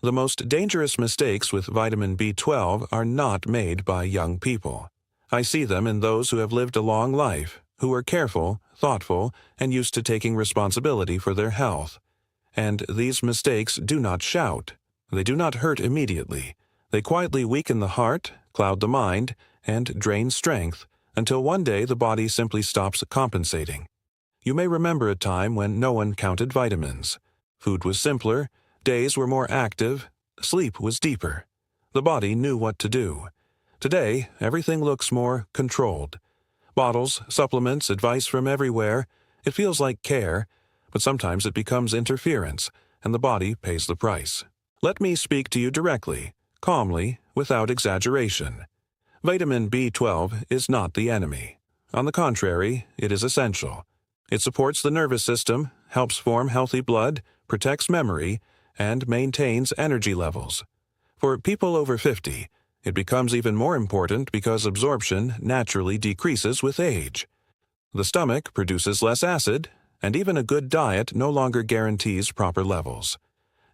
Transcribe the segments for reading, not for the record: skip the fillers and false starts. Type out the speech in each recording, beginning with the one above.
The most dangerous mistakes with vitamin B12 are not made by young people. I see them in those who have lived a long life, who are careful, thoughtful, and used to taking responsibility for their health. And these mistakes do not shout. They do not hurt immediately. They quietly weaken the heart, cloud the mind, and drain strength, until one day the body simply stops compensating. You may remember a time when no one counted vitamins. Food was simpler, days were more active, sleep was deeper. The body knew what to do. Today, everything looks more controlled. Bottles, supplements, advice from everywhere. It feels like care, but sometimes it becomes interference, and the body pays the price. Let me speak to you directly, calmly, without exaggeration. Vitamin B12 is not the enemy. On the contrary, it is essential. It supports the nervous system, helps form healthy blood, protects memory, and maintains energy levels. For people over 50, it becomes even more important because absorption naturally decreases with age. The stomach produces less acid, and even a good diet no longer guarantees proper levels.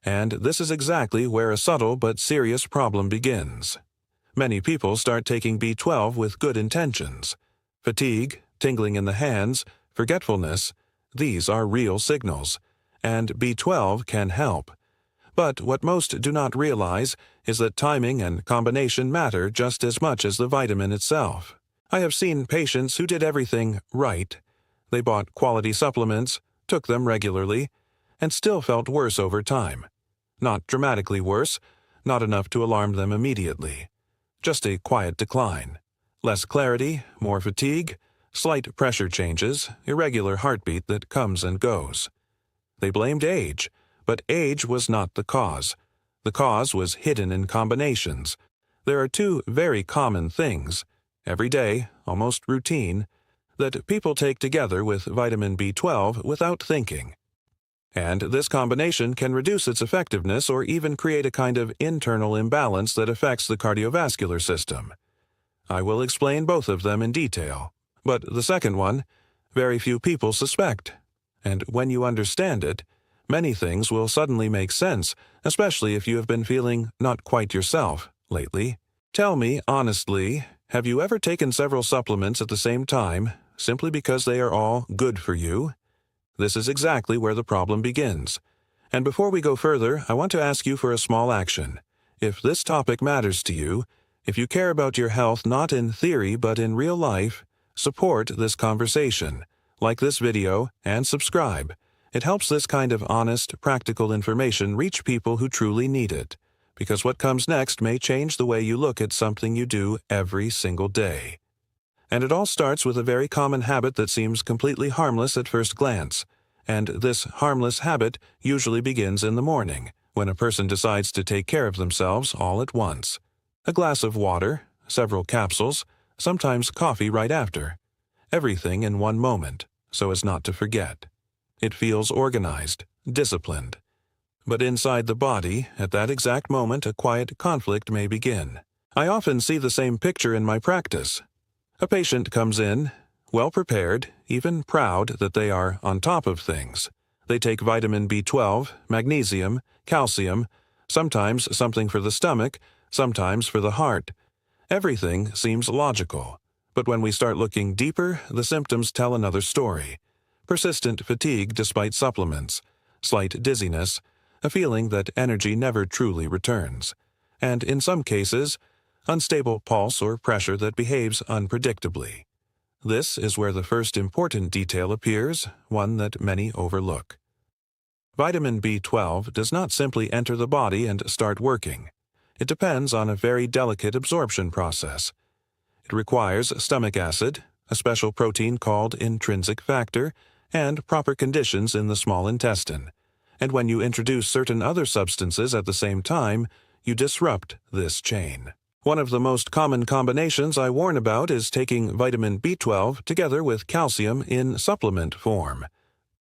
And this is exactly where a subtle but serious problem begins. Many people start taking B12 with good intentions. Fatigue, tingling in the hands, forgetfulness, these are real signals, and B12 can help. But what most do not realize is that timing and combination matter just as much as the vitamin itself. I have seen patients who did everything right. They bought quality supplements, took them regularly, and still felt worse over time. Not dramatically worse, not enough to alarm them immediately. Just a quiet decline. Less clarity, more fatigue, slight pressure changes, irregular heartbeat that comes and goes. They blamed age, but age was not the cause. The cause was hidden in combinations. There are two very common things, everyday, almost routine, that people take together with vitamin B12 without thinking. And this combination can reduce its effectiveness or even create a kind of internal imbalance that affects the cardiovascular system. I will explain both of them in detail, but the second one, very few people suspect. And when you understand it, many things will suddenly make sense, especially if you have been feeling not quite yourself lately. Tell me honestly, have you ever taken several supplements at the same time simply because they are all good for you? This is exactly where the problem begins. And before we go further, I want to ask you for a small action. If this topic matters to you, if you care about your health not in theory but in real life, support this conversation, like this video, and subscribe. It helps this kind of honest, practical information reach people who truly need it, because what comes next may change the way you look at something you do every single day. And it all starts with a very common habit that seems completely harmless at first glance. And this harmless habit usually begins in the morning, when a person decides to take care of themselves all at once. A glass of water, several capsules, sometimes coffee right after. Everything in one moment, so as not to forget. It feels organized, disciplined. But inside the body, at that exact moment, a quiet conflict may begin. I often see the same picture in my practice. A patient comes in, well prepared, even proud that they are on top of things. They take vitamin B12, magnesium, calcium, sometimes something for the stomach, sometimes for the heart. Everything seems logical. But when we start looking deeper, the symptoms tell another story. Persistent fatigue despite supplements, slight dizziness, a feeling that energy never truly returns. And in some cases, unstable pulse or pressure that behaves unpredictably. This is where the first important detail appears, one that many overlook. Vitamin B12 does not simply enter the body and start working. It depends on a very delicate absorption process. It requires stomach acid, a special protein called intrinsic factor, and proper conditions in the small intestine. And when you introduce certain other substances at the same time, you disrupt this chain. One of the most common combinations I warn about is taking vitamin B12 together with calcium in supplement form.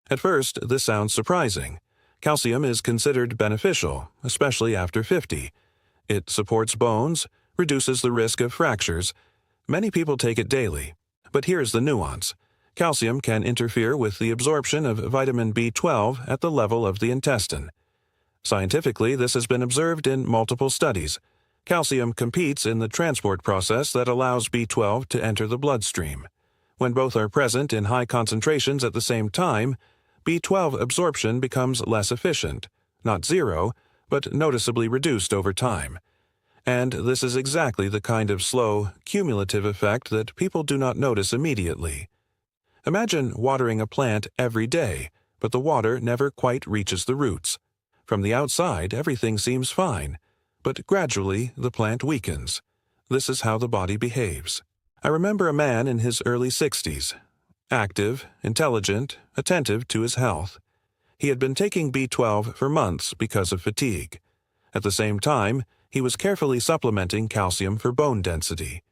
At first, this sounds surprising. Calcium is considered beneficial, especially after 50. It supports bones, reduces the risk of fractures. Many people take it daily. But here's the nuance. Calcium can interfere with the absorption of vitamin B12 at the level of the intestine. Scientifically, this has been observed in multiple studies. Calcium competes in the transport process that allows B12 to enter the bloodstream. When both are present in high concentrations at the same time, B12 absorption becomes less efficient, not zero, but noticeably reduced over time. And this is exactly the kind of slow, cumulative effect that people do not notice immediately. Imagine watering a plant every day, but the water never quite reaches the roots. From the outside, everything seems fine, but gradually the plant weakens. This is how the body behaves. I remember a man in his early 60s, active, intelligent, attentive to his health. He had been taking B12 for months because of fatigue. At the same time, he was carefully supplementing calcium for bone density.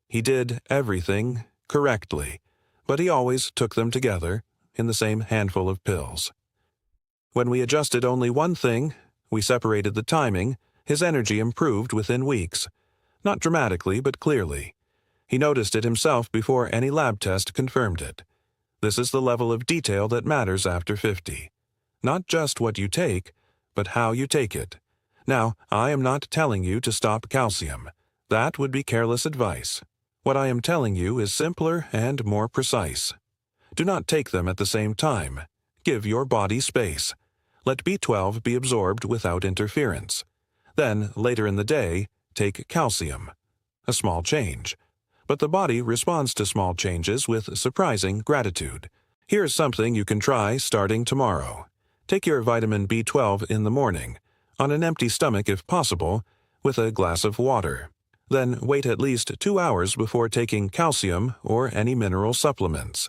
He did everything correctly, but he always took them together in the same handful of pills. When we adjusted only one thing, we separated the timing, his energy improved within weeks. Not dramatically, but clearly. He noticed it himself before any lab test confirmed it. This is the level of detail that matters after 50. Not just what you take, but how you take it. Now, I am not telling you to stop calcium. That would be careless advice. What I am telling you is simpler and more precise. Do not take them at the same time. Give your body space. Let B12 be absorbed without interference. Then, later in the day, take calcium. A small change. But the body responds to small changes with surprising gratitude. Here's something you can try starting tomorrow. Take your vitamin B12 in the morning, on an empty stomach if possible, with a glass of water. Then wait at least 2 hours before taking calcium or any mineral supplements.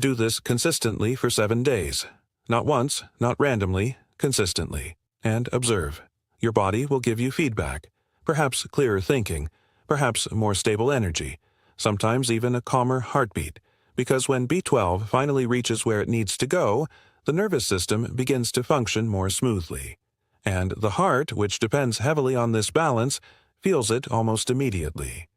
Do this consistently for 7 days. Not once, not randomly, consistently. And observe. Your body will give you feedback, perhaps clearer thinking, perhaps more stable energy, sometimes even a calmer heartbeat, because when B12 finally reaches where it needs to go, the nervous system begins to function more smoothly. And the heart, which depends heavily on this balance, feels it almost immediately.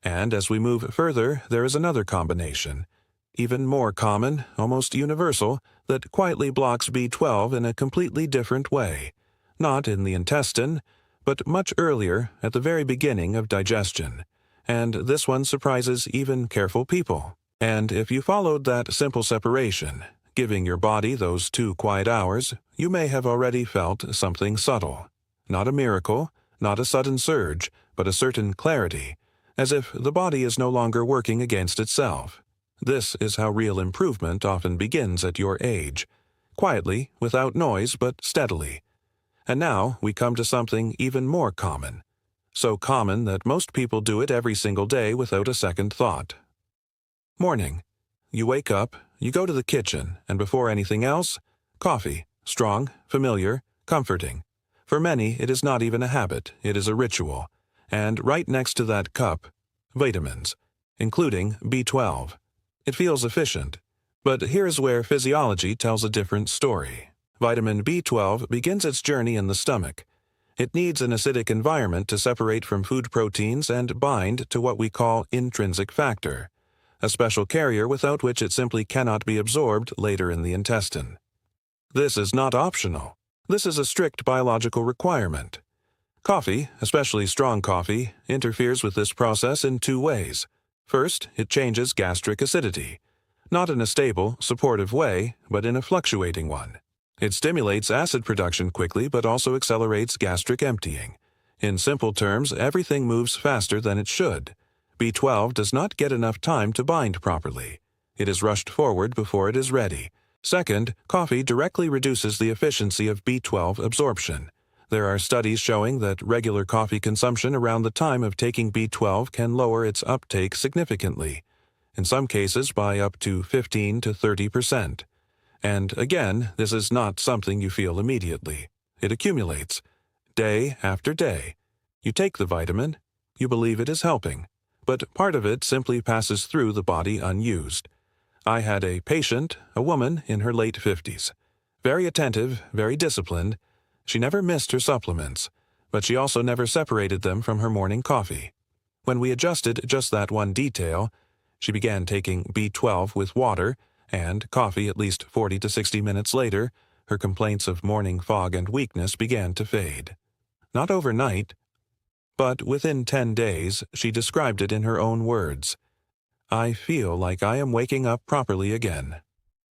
And as we move further, there is another combination, even more common, almost universal, that quietly blocks B12 in a completely different way, not in the intestine, but much earlier at the very beginning of digestion. And this one surprises even careful people. And if you followed that simple separation, giving your body those 2 quiet hours, you may have already felt something subtle. Not a miracle, not a sudden surge, but a certain clarity, as if the body is no longer working against itself. This is how real improvement often begins at your age. Quietly, without noise, but steadily. And now we come to something even more common. So common that most people do it every single day without a second thought. Morning. You wake up, you go to the kitchen, and before anything else, coffee, strong, familiar, comforting. For many, it is not even a habit, it is a ritual. And right next to that cup, vitamins, including B12. It feels efficient. But here's where physiology tells a different story. Vitamin B12 begins its journey in the stomach. It needs an acidic environment to separate from food proteins and bind to what we call intrinsic factor, a special carrier without which it simply cannot be absorbed later in the intestine. This is not optional. This is a strict biological requirement. Coffee, especially strong coffee, interferes with this process in 2 ways. First, it changes gastric acidity, not in a stable, supportive way, but in a fluctuating one. It stimulates acid production quickly but also accelerates gastric emptying. In simple terms, everything moves faster than it should. B12 does not get enough time to bind properly. It is rushed forward before it is ready. Second, coffee directly reduces the efficiency of B12 absorption. There are studies showing that regular coffee consumption around the time of taking B12 can lower its uptake significantly, in some cases by up to 15 to 30%. And again, this is not something you feel immediately. It accumulates, day after day. You take the vitamin, you believe it is helping, but part of it simply passes through the body unused. I had a patient, a woman in her late 50s. Very attentive, very disciplined. She never missed her supplements, but she also never separated them from her morning coffee. When we adjusted just that one detail, she began taking B12 with water, and coffee at least 40 to 60 minutes later, Her complaints of morning fog and weakness began to fade. Not overnight, but within 10 days, she described it in her own words. "I feel like I am waking up properly again."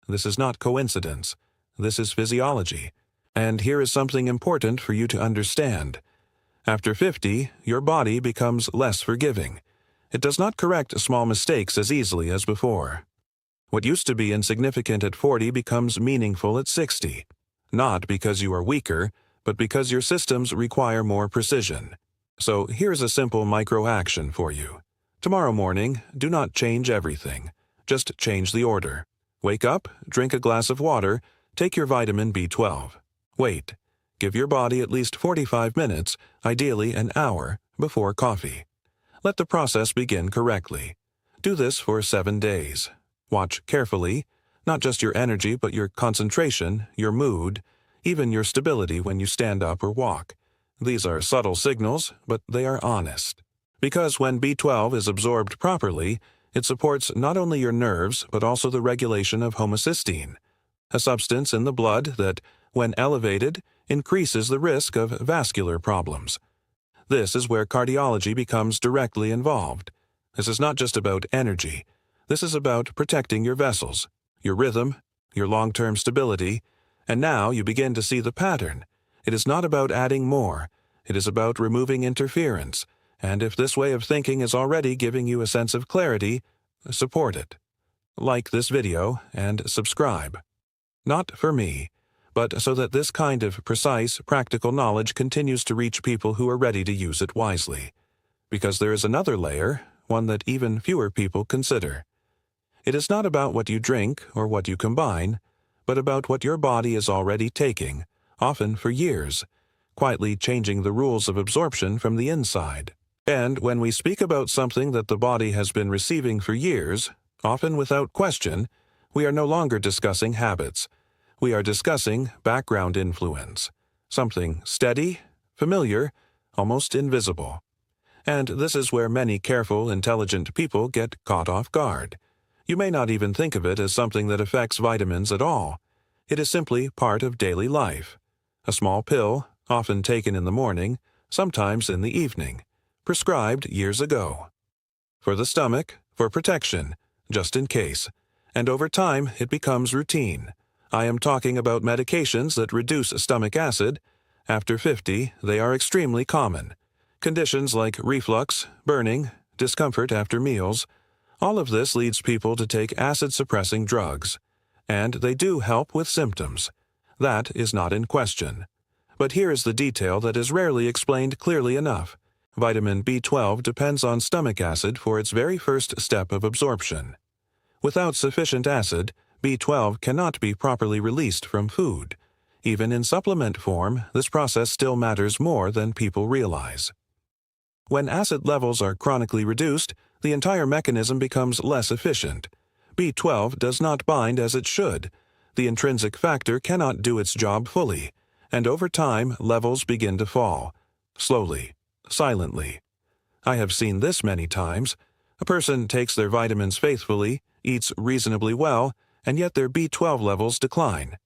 This is not coincidence. This is physiology. And here is something important for you to understand. After 50, your body becomes less forgiving. It does not correct small mistakes as easily as before. What used to be insignificant at 40 becomes meaningful at 60. Not because you are weaker, but because your systems require more precision. So here's a simple micro-action for you. Tomorrow morning, do not change everything. Just change the order. Wake up, drink a glass of water, take your vitamin B12. Wait. Give your body at least 45 minutes, ideally an hour, before coffee. Let the process begin correctly. Do this for 7 days. Watch carefully, not just your energy but your concentration, your mood, even your stability when you stand up or walk. These are subtle signals, but they are honest. Because when B12 is absorbed properly, it supports not only your nerves but also the regulation of homocysteine, a substance in the blood that, when elevated, increases the risk of vascular problems. This is where cardiology becomes directly involved. This is not just about energy. This is about protecting your vessels, your rhythm, your long-term stability, and now you begin to see the pattern. It is not about adding more. It is about removing interference, and if this way of thinking is already giving you a sense of clarity, support it. Like this video and subscribe. Not for me, but so that this kind of precise, practical knowledge continues to reach people who are ready to use it wisely. Because there is another layer, one that even fewer people consider. It is not about what you drink or what you combine, but about what your body is already taking, often for years, quietly changing the rules of absorption from the inside. And when we speak about something that the body has been receiving for years, often without question, we are no longer discussing habits. We are discussing background influence, something steady, familiar, almost invisible. And this is where many careful, intelligent people get caught off guard. You may not even think of it as something that affects vitamins at all. It is simply part of daily life. A small pill, often taken in the morning, sometimes in the evening, prescribed years ago. For the stomach, for protection, just in case. And over time, it becomes routine. I am talking about medications that reduce stomach acid. After 50, they are extremely common. Conditions like reflux, burning, discomfort after meals, all of this leads people to take acid-suppressing drugs. And they do help with symptoms. That is not in question. But here is the detail that is rarely explained clearly enough. Vitamin B12 depends on stomach acid for its very first step of absorption. Without sufficient acid, B12 cannot be properly released from food. Even in supplement form, this process still matters more than people realize. When acid levels are chronically reduced, the entire mechanism becomes less efficient. B12 does not bind as it should. The intrinsic factor cannot do its job fully, and over time levels begin to fall, slowly, silently. I have seen this many times. A person takes their vitamins faithfully, eats reasonably well, and yet their B12 levels decline.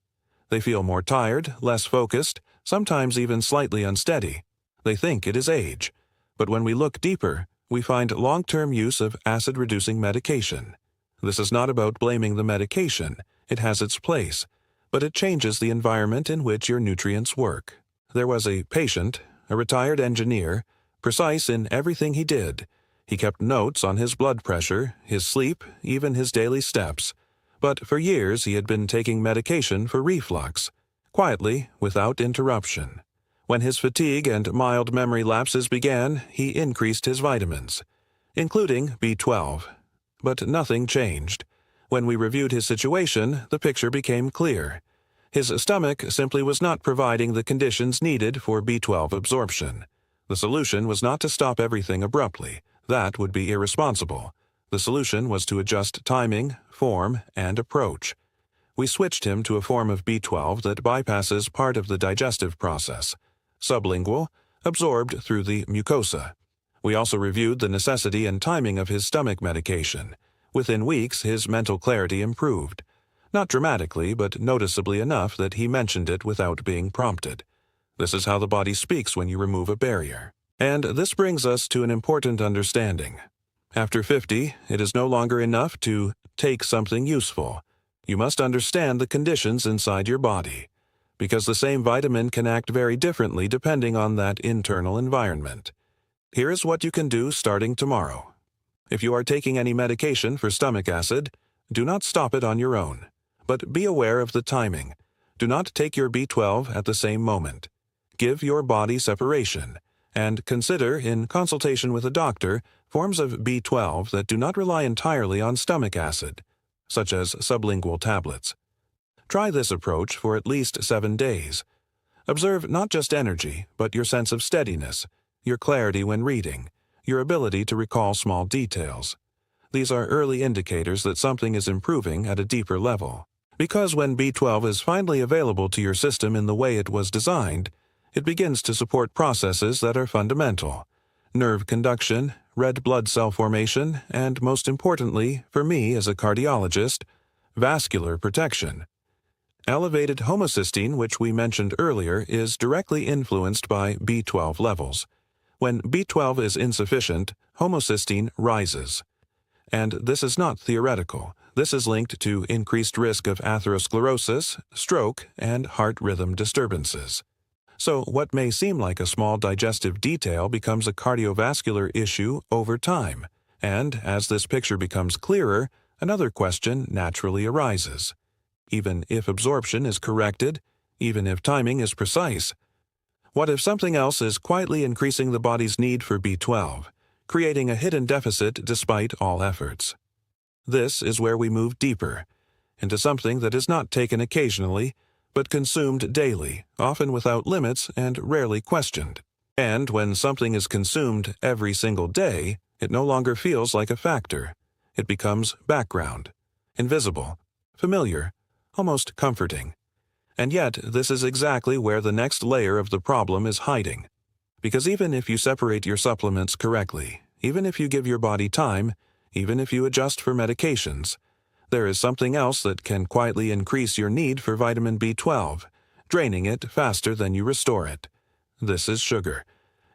They feel more tired, less focused, sometimes even slightly unsteady. They think it is age. But when we look deeper, we find long-term use of acid-reducing medication. This is not about blaming the medication. It has its place, but it changes the environment in which your nutrients work. There was a patient, a retired engineer, precise in everything he did. He kept notes on his blood pressure, his sleep, even his daily steps. But for years he had been taking medication for reflux, quietly, without interruption. When his fatigue and mild memory lapses began, he increased his vitamins, including B12. But nothing changed. When we reviewed his situation, the picture became clear. His stomach simply was not providing the conditions needed for B12 absorption. The solution was not to stop everything abruptly. That would be irresponsible. The solution was to adjust timing, form, and approach. We switched him to a form of B12 that bypasses part of the digestive process, sublingual, absorbed through the mucosa. We also reviewed the necessity and timing of his stomach medication. Within weeks, his mental clarity improved. Not dramatically, but noticeably enough that he mentioned it without being prompted. This is how the body speaks when you remove a barrier. And this brings us to an important understanding. After 50, it is no longer enough to take something useful. You must understand the conditions inside your body, because the same vitamin can act very differently depending on that internal environment. Here is what you can do starting tomorrow. If you are taking any medication for stomach acid, do not stop it on your own, but be aware of the timing. Do not take your B12 at the same moment. Give your body separation, and consider, in consultation with a doctor, forms of B12 that do not rely entirely on stomach acid, such as sublingual tablets. Try this approach for at least 7 days. Observe not just energy, but your sense of steadiness, your clarity when reading, your ability to recall small details. These are early indicators that something is improving at a deeper level. Because when B12 is finally available to your system in the way it was designed, it begins to support processes that are fundamental: nerve conduction, red blood cell formation, and most importantly, for me as a cardiologist, vascular protection. Elevated homocysteine, which we mentioned earlier, is directly influenced by B12 levels. When B12 is insufficient, homocysteine rises. And this is not theoretical. This is linked to increased risk of atherosclerosis, stroke, and heart rhythm disturbances. So what may seem like a small digestive detail becomes a cardiovascular issue over time. And as this picture becomes clearer, another question naturally arises. Even if absorption is corrected, even if timing is precise, what if something else is quietly increasing the body's need for B12, creating a hidden deficit despite all efforts? This is where we move deeper, into something that is not taken occasionally, but consumed daily, often without limits and rarely questioned. And when something is consumed every single day, it no longer feels like a factor. It becomes background, invisible, familiar, almost comforting. And yet, this is exactly where the next layer of the problem is hiding. Because even if you separate your supplements correctly, even if you give your body time, even if you adjust for medications, there is something else that can quietly increase your need for vitamin B12, draining it faster than you restore it. This is sugar.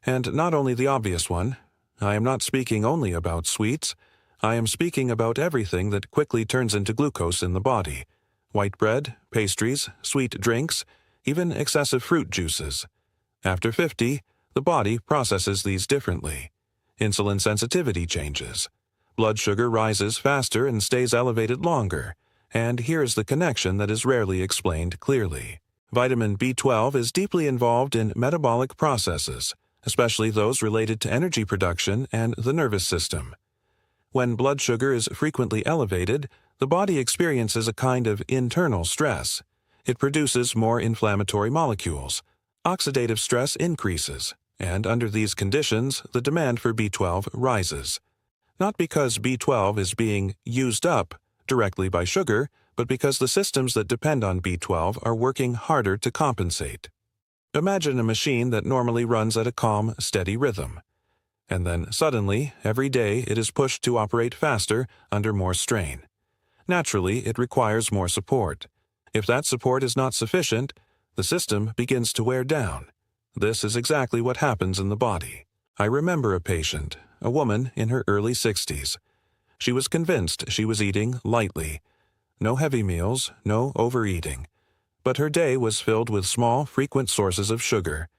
And not only the obvious one. I am not speaking only about sweets. I am speaking about everything that quickly turns into glucose in the body. White bread, pastries, sweet drinks, even excessive fruit juices. After 50, the body processes these differently. Insulin sensitivity changes. Blood sugar rises faster and stays elevated longer, and here's the connection that is rarely explained clearly. Vitamin B12 is deeply involved in metabolic processes, especially those related to energy production and the nervous system. When blood sugar is frequently elevated, the body experiences a kind of internal stress. It produces more inflammatory molecules. Oxidative stress increases, and under these conditions, the demand for B12 rises. Not because B12 is being used up directly by sugar, but because the systems that depend on B12 are working harder to compensate. Imagine a machine that normally runs at a calm, steady rhythm. And then suddenly, every day, it is pushed to operate faster under more strain. Naturally, it requires more support. If that support is not sufficient, the system begins to wear down. This is exactly what happens in the body. I remember a patient, a woman in her early 60s. She was convinced she was eating lightly. No heavy meals, no overeating. But her day was filled with small, frequent sources of sugar.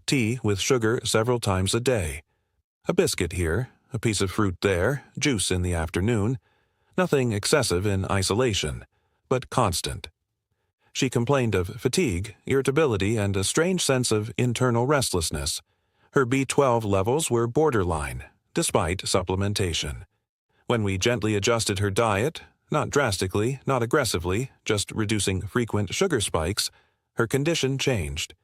Tea with sugar several times a day. A biscuit here, a piece of fruit there, juice in the afternoon. Nothing excessive in isolation, but constant. She complained of fatigue, irritability, and a strange sense of internal restlessness. Her B12 levels were borderline, despite supplementation. When we gently adjusted her diet, not drastically, not aggressively, just reducing frequent sugar spikes, her condition changed.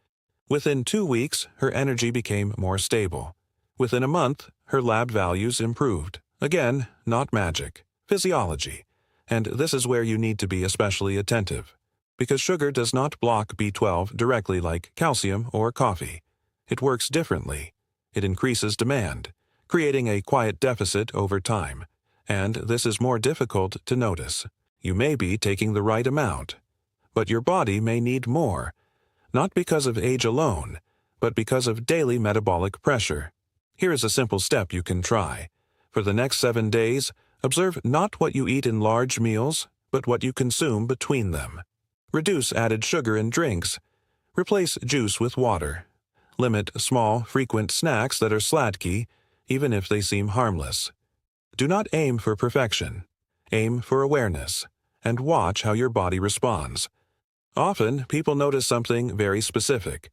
Within 2 weeks, her energy became more stable. Within a month, her lab values improved. Again, not magic, physiology. And this is where you need to be especially attentive. Because sugar does not block B12 directly like calcium or coffee. It works differently. It increases demand, creating a quiet deficit over time. And this is more difficult to notice. You may be taking the right amount, but your body may need more, not because of age alone, but because of daily metabolic pressure. Here is a simple step you can try. For the next 7 days, observe not what you eat in large meals, but what you consume between them. Reduce added sugar in drinks. Replace juice with water. Limit small, frequent snacks that are sladky, even if they seem harmless. Do not aim for perfection. Aim for awareness, and watch how your body responds. Often, people notice something very specific.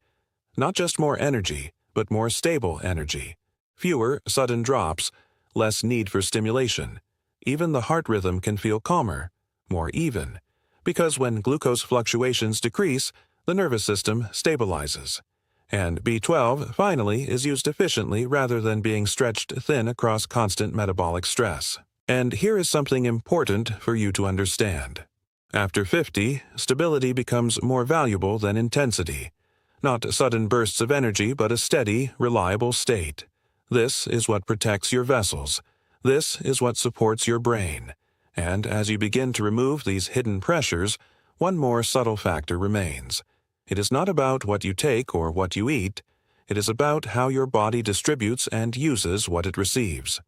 Not just more energy, but more stable energy. Fewer sudden drops, less need for stimulation. Even the heart rhythm can feel calmer, more even, because when glucose fluctuations decrease, the nervous system stabilizes. And B12, finally, is used efficiently rather than being stretched thin across constant metabolic stress. And here is something important for you to understand. After 50, stability becomes more valuable than intensity. Not sudden bursts of energy, but a steady, reliable state. This is what protects your vessels. This is what supports your brain. And as you begin to remove these hidden pressures, one more subtle factor remains. It is not about what you take or what you eat. It is about how your body distributes and uses what it receives.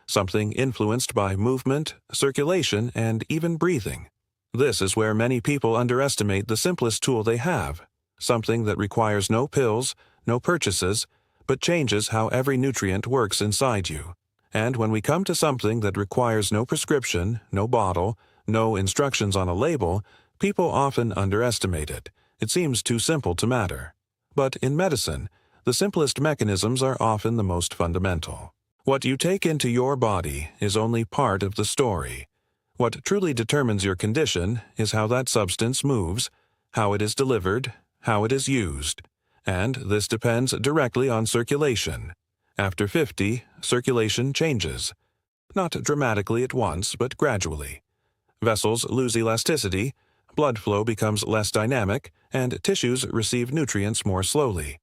Something influenced by movement, circulation, and even breathing. This is where many people underestimate the simplest tool they have, something that requires no pills, no purchases, but changes how every nutrient works inside you. And when we come to something that requires no prescription, no bottle, no instructions on a label, people often underestimate it. It seems too simple to matter. But in medicine, the simplest mechanisms are often the most fundamental. What you take into your body is only part of the story. What truly determines your condition is how that substance moves, how it is delivered, how it is used. And this depends directly on circulation. After 50, circulation changes. Not dramatically at once, but gradually. Vessels lose elasticity, blood flow becomes less dynamic, and tissues receive nutrients more slowly.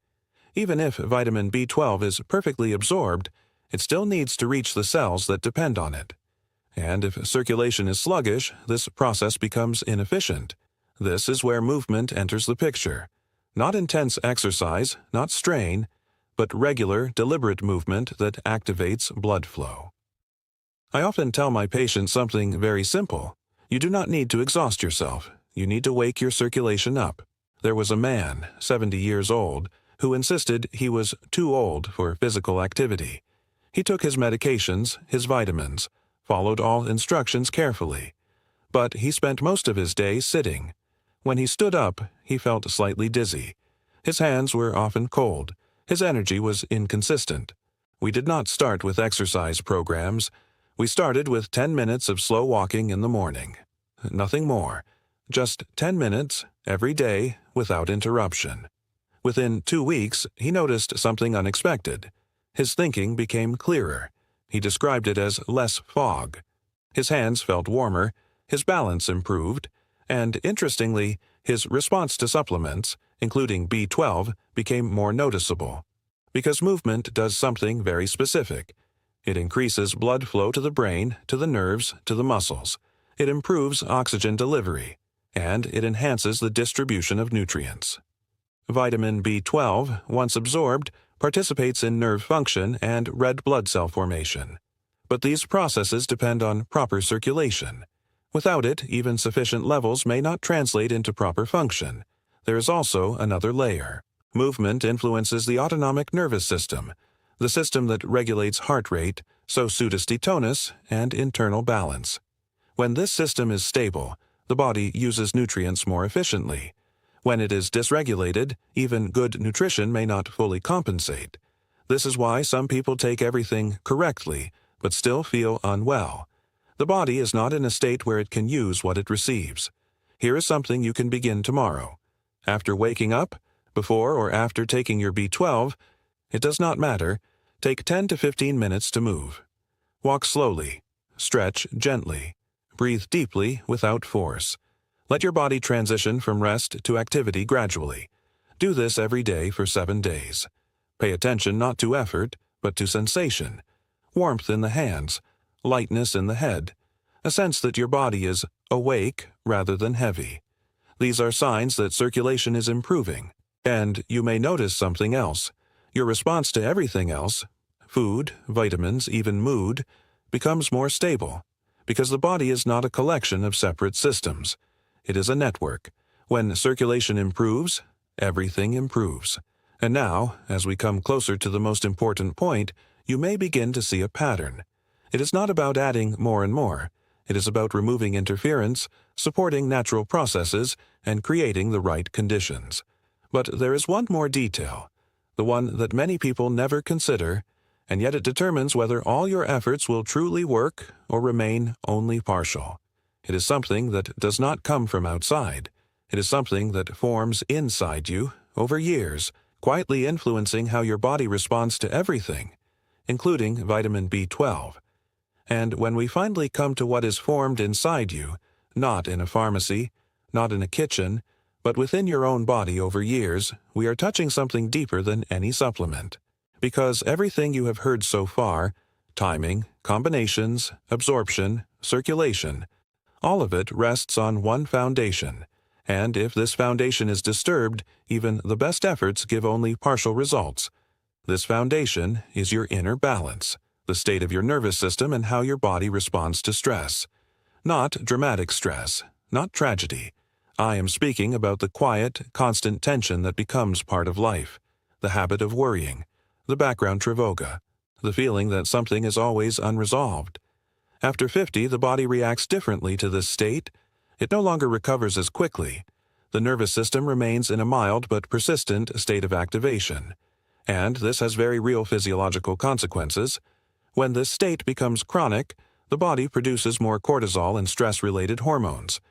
Even if vitamin B12 is perfectly absorbed, it still needs to reach the cells that depend on it. And if circulation is sluggish, this process becomes inefficient. This is where movement enters the picture. Not intense exercise, not strain, but regular, deliberate movement that activates blood flow. I often tell my patients something very simple. You do not need to exhaust yourself. You need to wake your circulation up. There was a man, 70 years old, who insisted he was too old for physical activity. He took his medications, his vitamins, followed all instructions carefully. But he spent most of his day sitting. When he stood up, he felt slightly dizzy. His hands were often cold. His energy was inconsistent. We did not start with exercise programs. We started with 10 minutes of slow walking in the morning. Nothing more. Just 10 minutes, every day, without interruption. Within 2 weeks, he noticed something unexpected. His thinking became clearer. He described it as less fog. His hands felt warmer, his balance improved, and, interestingly, his response to supplements, including B12, became more noticeable. Because movement does something very specific. It increases blood flow to the brain, to the nerves, to the muscles. It improves oxygen delivery, and it enhances the distribution of nutrients. Vitamin B12, once absorbed, participates in nerve function and red blood cell formation. But these processes depend on proper circulation. Without it, even sufficient levels may not translate into proper function. There is also another layer. Movement influences the autonomic nervous system, the system that regulates heart rate, so pseudosty tonus, and internal balance. When this system is stable, the body uses nutrients more efficiently. When it is dysregulated, even good nutrition may not fully compensate. This is why some people take everything correctly, but still feel unwell. The body is not in a state where it can use what it receives. Here is something you can begin tomorrow. After waking up, before or after taking your B12, it does not matter, take 10 to 15 minutes to move. Walk slowly, stretch gently, breathe deeply without force. Let your body transition from rest to activity gradually. Do this every day for 7 days. Pay attention not to effort, but to sensation. Warmth in the hands, lightness in the head, a sense that your body is awake rather than heavy. These are signs that circulation is improving. And you may notice something else. Your response to everything else, food, vitamins, even mood, becomes more stable, because the body is not a collection of separate systems. It is a network. When circulation improves, everything improves. And now, as we come closer to the most important point, you may begin to see a pattern. It is not about adding more and more. It is about removing interference, supporting natural processes, and creating the right conditions. But there is one more detail, the one that many people never consider, and yet it determines whether all your efforts will truly work or remain only partial. It is something that does not come from outside. It is something that forms inside you over years, quietly influencing how your body responds to everything, including vitamin B12. And when we finally come to what is formed inside you, not in a pharmacy, not in a kitchen, but within your own body over years, we are touching something deeper than any supplement. Because everything you have heard so far, timing, combinations, absorption, circulation, all of it rests on one foundation. And if this foundation is disturbed, even the best efforts give only partial results. This foundation is your inner balance, the state of your nervous system and how your body responds to stress. Not dramatic stress, not tragedy. I am speaking about the quiet, constant tension that becomes part of life, the habit of worrying, the background travoga, the feeling that something is always unresolved. After 50, the body reacts differently to this state. It no longer recovers as quickly. The nervous system remains in a mild but persistent state of activation. And this has very real physiological consequences. When this state becomes chronic, the body produces more cortisol and stress-related hormones.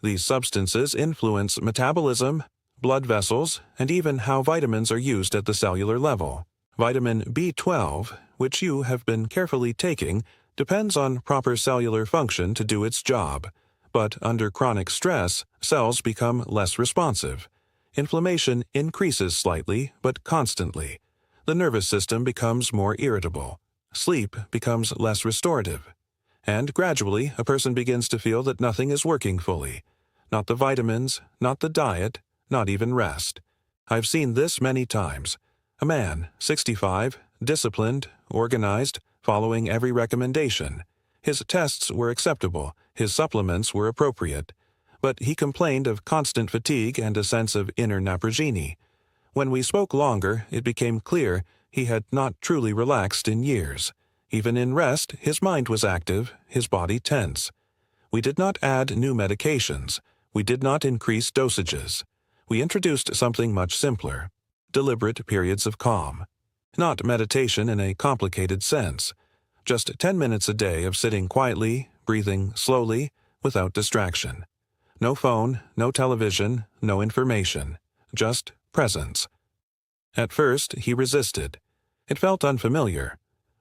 These substances influence metabolism, blood vessels, and even how vitamins are used at the cellular level. Vitamin B12, which you have been carefully taking, depends on proper cellular function to do its job. But under chronic stress, cells become less responsive. Inflammation increases slightly, but constantly. The nervous system becomes more irritable. Sleep becomes less restorative. And gradually, a person begins to feel that nothing is working fully. Not the vitamins, not the diet, not even rest. I've seen this many times. A man, 65, disciplined, organized, following every recommendation. His tests were acceptable, his supplements were appropriate. But he complained of constant fatigue and a sense of inner naprogeny. When we spoke longer, it became clear he had not truly relaxed in years. Even in rest, his mind was active, his body tense. We did not add new medications. We did not increase dosages. We introduced something much simpler: deliberate periods of calm. Not meditation in a complicated sense. Just 10 minutes a day of sitting quietly, breathing slowly, without distraction. No phone, no television, no information. Just presence. At first, he resisted. It felt unfamiliar.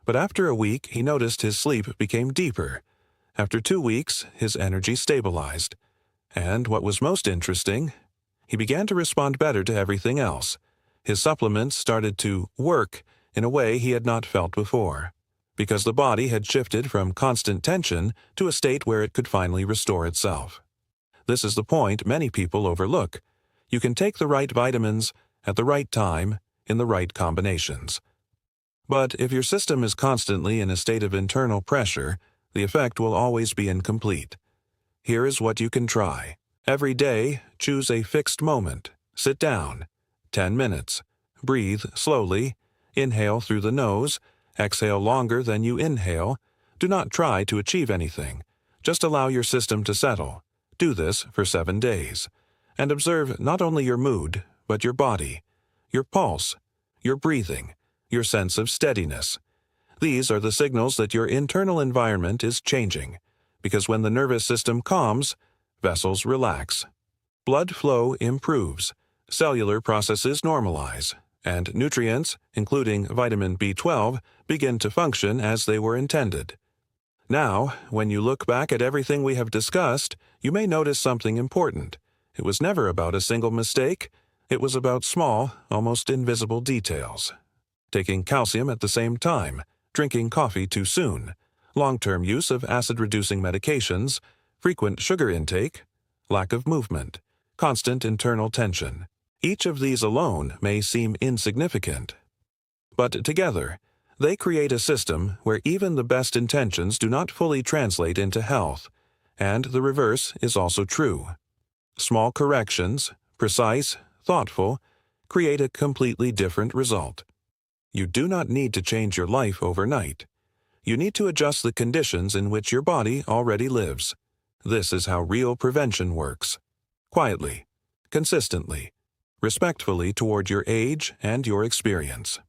But after a week, he noticed his sleep became deeper. After 2 weeks, his energy stabilized. And what was most interesting, he began to respond better to everything else. His supplements started to work in a way he had not felt before, because the body had shifted from constant tension to a state where it could finally restore itself. This is the point many people overlook. You can take the right vitamins at the right time in the right combinations. But if your system is constantly in a state of internal pressure, the effect will always be incomplete. Here is what you can try. Every day, choose a fixed moment. Sit down. 10 minutes. Breathe slowly. Inhale through the nose. Exhale longer than you inhale. Do not try to achieve anything. Just allow your system to settle. Do this for 7 days. And observe not only your mood, but your body, your pulse, your breathing, your sense of steadiness. These are the signals that your internal environment is changing, because when the nervous system calms, vessels relax. Blood flow improves, cellular processes normalize, and nutrients, including vitamin B12, begin to function as they were intended. Now, when you look back at everything we have discussed, you may notice something important. It was never about a single mistake. It was about small, almost invisible details. Taking calcium at the same time, drinking coffee too soon, long-term use of acid-reducing medications, frequent sugar intake, lack of movement, constant internal tension. Each of these alone may seem insignificant, but together, they create a system where even the best intentions do not fully translate into health, and the reverse is also true. Small corrections, precise, thoughtful, create a completely different result. You do not need to change your life overnight. You need to adjust the conditions in which your body already lives. This is how real prevention works. Quietly, consistently, respectfully toward your age and your experience.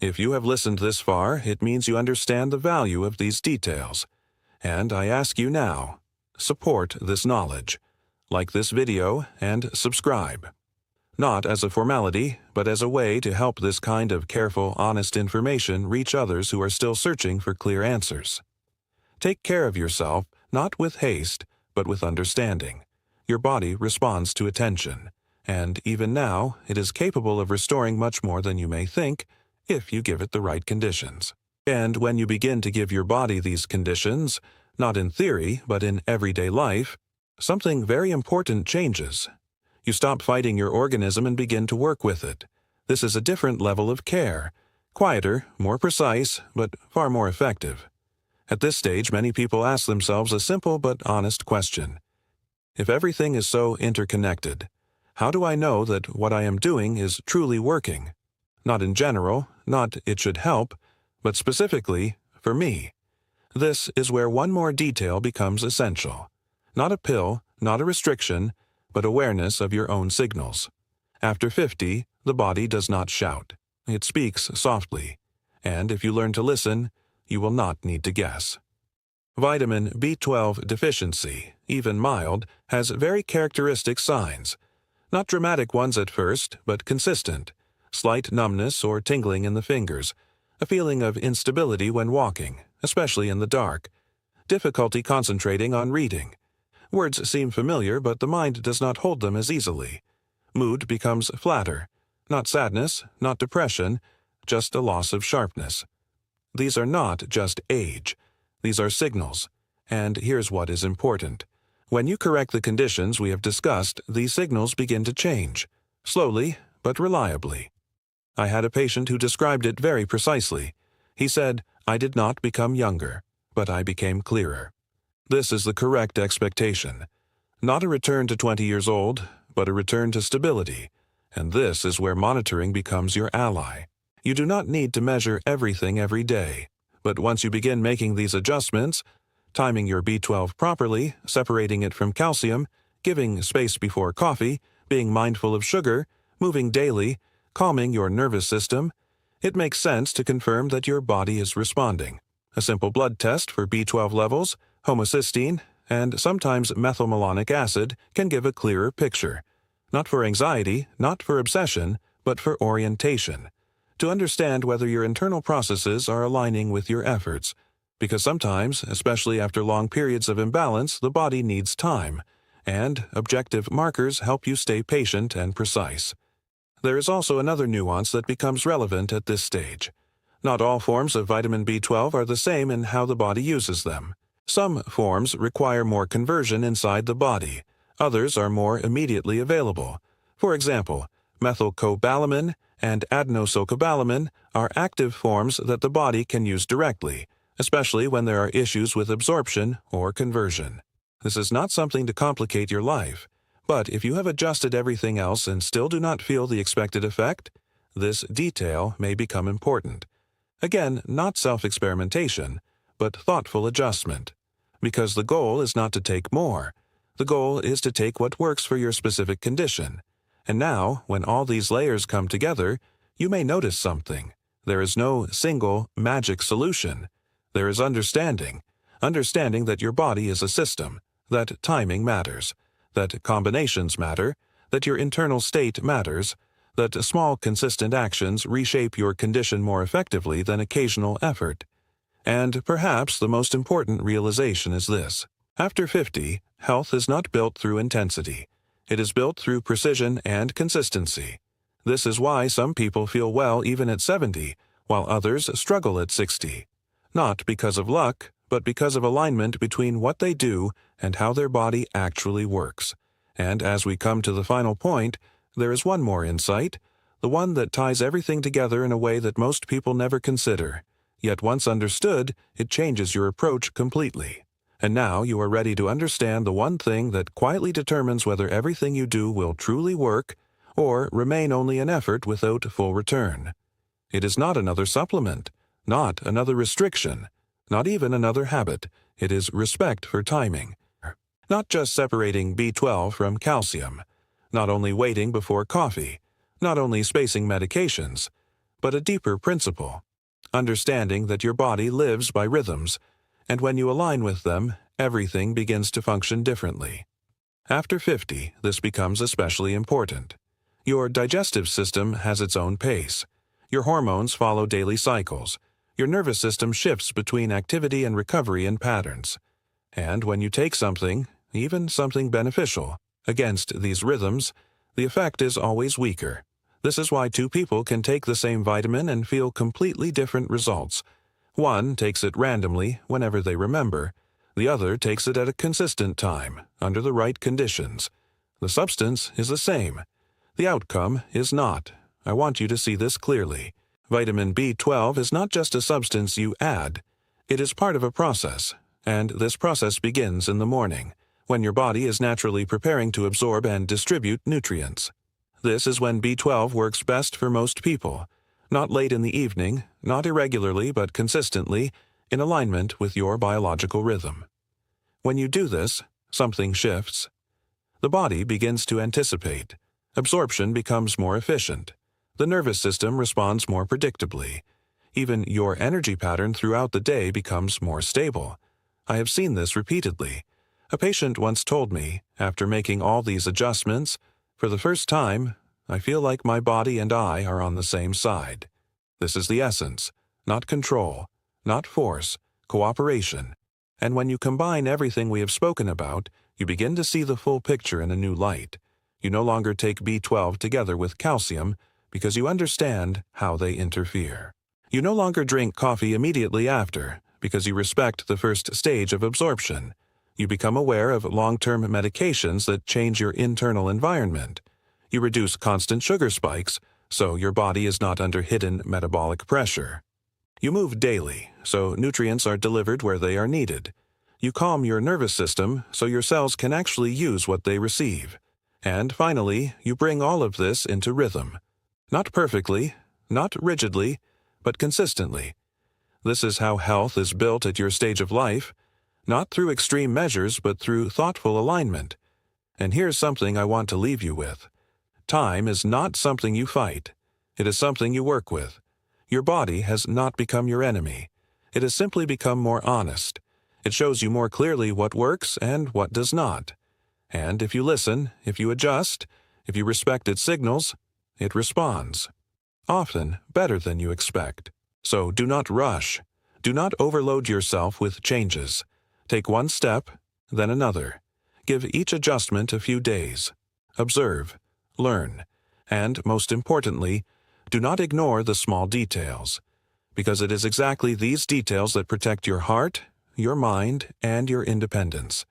If you have listened this far, it means you understand the value of these details. And I ask you now, support this knowledge. Like this video and subscribe. Not as a formality, but as a way to help this kind of careful, honest information reach others who are still searching for clear answers. Take care of yourself, not with haste, but with understanding. Your body responds to attention, and even now, it is capable of restoring much more than you may think if you give it the right conditions. And when you begin to give your body these conditions, not in theory, but in everyday life, something very important changes. You stop fighting your organism and begin to work with it. This is a different level of care, quieter, more precise, but far more effective. At this stage, many people ask themselves a simple but honest question. If everything is so interconnected, how do I know that what I am doing is truly working? Not in general, not it should help, but specifically for me. This is where one more detail becomes essential. Not a pill, not a restriction, but awareness of your own signals. After 50, the body does not shout. It speaks softly, and if you learn to listen, you will not need to guess. Vitamin B12 deficiency, even mild, has very characteristic signs. Not dramatic ones at first, but consistent. Slight numbness or tingling in the fingers, a feeling of instability when walking, especially in the dark, difficulty concentrating on reading. Words seem familiar, but the mind does not hold them as easily. Mood becomes flatter. Not sadness, not depression, just a loss of sharpness. These are not just age. These are signals. And here's what is important. When you correct the conditions we have discussed, these signals begin to change. Slowly, but reliably. I had a patient who described it very precisely. He said, "I did not become younger, but I became clearer." This is the correct expectation. Not a return to 20 years old, but a return to stability. And this is where monitoring becomes your ally. You do not need to measure everything every day. But once you begin making these adjustments, timing your B12 properly, separating it from calcium, giving space before coffee, being mindful of sugar, moving daily, calming your nervous system, it makes sense to confirm that your body is responding. A simple blood test for B12 levels, homocysteine, and sometimes methylmalonic acid can give a clearer picture. Not for anxiety, not for obsession, but for orientation. To understand whether your internal processes are aligning with your efforts. Because sometimes, especially after long periods of imbalance, the body needs time, and objective markers help you stay patient and precise. There is also another nuance that becomes relevant at this stage. Not all forms of vitamin B12 are the same in how the body uses them. Some forms require more conversion inside the body. Others are more immediately available. For example, methylcobalamin and adenosocobalamin are active forms that the body can use directly, especially when there are issues with absorption or conversion. This is not something to complicate your life, but if you have adjusted everything else and still do not feel the expected effect, this detail may become important. Again, not self-experimentation, but thoughtful adjustment. Because the goal is not to take more. The goal is to take what works for your specific condition. And now, when all these layers come together, you may notice something. There is no single magic solution. There is understanding that your body is a system, that timing matters, that combinations matter, that your internal state matters, that small consistent actions reshape your condition more effectively than occasional effort. And perhaps the most important realization is this. After 50, health is not built through intensity. It is built through precision and consistency. This is why some people feel well even at 70, while others struggle at 60. Not because of luck, but because of alignment between what they do and how their body actually works. And as we come to the final point, there is one more insight, the one that ties everything together in a way that most people never consider. Yet once understood, it changes your approach completely. And now you are ready to understand the one thing that quietly determines whether everything you do will truly work or remain only an effort without full return. It is not another supplement, not another restriction, not even another habit. It is respect for timing. Not just separating B12 from calcium, not only waiting before coffee, not only spacing medications, but a deeper principle, understanding that your body lives by rhythms, and when you align with them, everything begins to function differently. After 50, this becomes especially important. Your digestive system has its own pace. Your hormones follow daily cycles. Your nervous system shifts between activity and recovery in patterns. And when you take something, even something beneficial, against these rhythms, the effect is always weaker. This is why two people can take the same vitamin and feel completely different results. One takes it randomly whenever they remember. The other takes it at a consistent time, under the right conditions. The substance is the same. The outcome is not. I want you to see this clearly. Vitamin B12 is not just a substance you add. It is part of a process, and this process begins in the morning, when your body is naturally preparing to absorb and distribute nutrients. This is when B12 works best for most people, not late in the evening, not irregularly but consistently, in alignment with your biological rhythm. When you do this, something shifts. The body begins to anticipate. Absorption becomes more efficient. The nervous system responds more predictably. Even your energy pattern throughout the day becomes more stable. I have seen this repeatedly. A patient once told me, after making all these adjustments, for the first time, I feel like my body and I are on the same side. This is the essence, not control, not force, cooperation. And when you combine everything we have spoken about, you begin to see the full picture in a new light. You no longer take B12 together with calcium because you understand how they interfere. You no longer drink coffee immediately after because you respect the first stage of absorption. You become aware of long-term medications that change your internal environment. You reduce constant sugar spikes, so your body is not under hidden metabolic pressure. You move daily, so nutrients are delivered where they are needed. You calm your nervous system, so your cells can actually use what they receive. And finally, you bring all of this into rhythm. Not perfectly, not rigidly, but consistently. This is how health is built at your stage of life, not through extreme measures, but through thoughtful alignment. And here's something I want to leave you with. Time is not something you fight. It is something you work with. Your body has not become your enemy. It has simply become more honest. It shows you more clearly what works and what does not. And if you listen, if you adjust, if you respect its signals, it responds. Often better than you expect. So do not rush. Do not overload yourself with changes. Take one step, then another. Give each adjustment a few days. Observe, learn, and, most importantly, do not ignore the small details, because it is exactly these details that protect your heart, your mind, and your independence.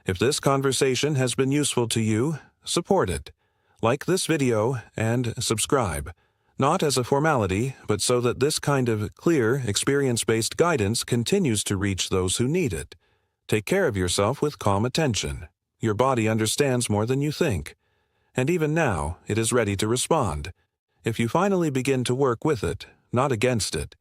If this conversation has been useful to you, support it. Like this video and subscribe, not as a formality, but so that this kind of clear, experience-based guidance continues to reach those who need it. Take care of yourself with calm attention. Your body understands more than you think. And even now, it is ready to respond. If you finally begin to work with it, not against it,